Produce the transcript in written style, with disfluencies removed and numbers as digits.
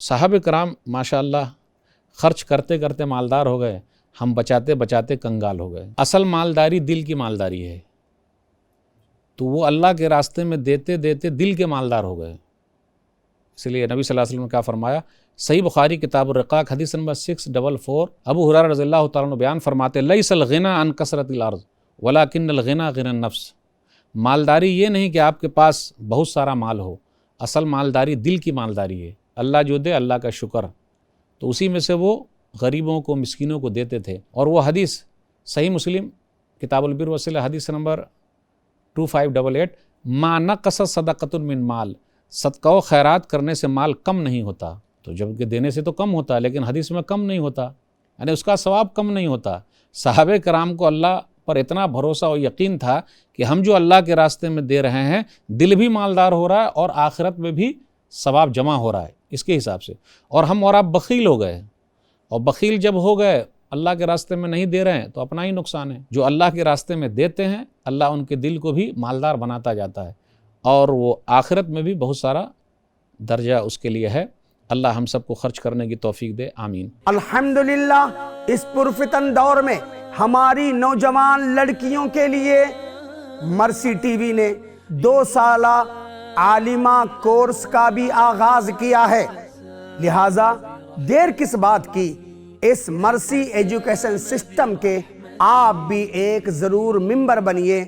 صحابہ کرام ماشاءاللہ خرچ کرتے کرتے مالدار ہو گئے، ہم بچاتے بچاتے کنگال ہو گئے۔ اصل مالداری دل کی مالداری ہے، تو وہ اللہ کے راستے میں دیتے دیتے دل کے مالدار ہو گئے۔ اس لیے نبی صلی اللہ علیہ وسلم نے کیا فرمایا؟ صحیح بخاری کتاب الرقاق حدیث نمبر 644، ابو ہریرہ رضی اللہ تعالیٰ عنہ بیان فرماتے لیس الغنی عن کثرت الارض ولکن الغنی غنی النفس۔ مالداری یہ نہیں کہ آپ کے پاس بہت سارا مال ہو، اصل مالداری دل کی مالداری ہے۔ اللہ جو دے اللہ کا شکر، تو اسی میں سے وہ غریبوں کو مسکینوں کو دیتے تھے۔ اور وہ حدیث صحیح مسلم کتاب البر والصلہ حدیث نمبر 2588، ما نقص صدقۃ من مال، صدقہ و خیرات کرنے سے مال کم نہیں ہوتا، تو جب کہ دینے سے تو کم ہوتا ہے، لیکن حدیث میں کم نہیں ہوتا، یعنی اس کا ثواب کم نہیں ہوتا۔ صحابہ کرام کو اللہ پر اتنا بھروسہ و یقین تھا کہ ہم جو اللہ کے راستے میں دے رہے ہیں، دل بھی مالدار ہو رہا ہے اور آخرت میں بھی ثواب جمع ہو رہا ہے اس کے حساب سے۔ اور ہم اور آپ بخیل ہو گئے، اور بخیل جب ہو گئے اللہ کے راستے میں نہیں دے رہے ہیں تو اپنا ہی نقصان ہے۔ جو اللہ کے راستے میں دیتے ہیں اللہ ان کے دل کو بھی مالدار بناتا جاتا ہے، اور وہ آخرت میں بھی بہت سارا درجہ اس کے لیے ہے۔ اللہ ہم سب کو خرچ کرنے کی توفیق دے، آمین۔ الحمدللہ اس پرفتن دور میں ہماری نوجوان لڑکیوں کے لیے مرسی ٹی وی نے 2 سالہ عالمہ کورس کا بھی آغاز کیا ہے، لہٰذا دیر کس بات کی، اس مرسی ایجوکیشن سسٹم کے آپ بھی ایک ضرور ممبر بنیے۔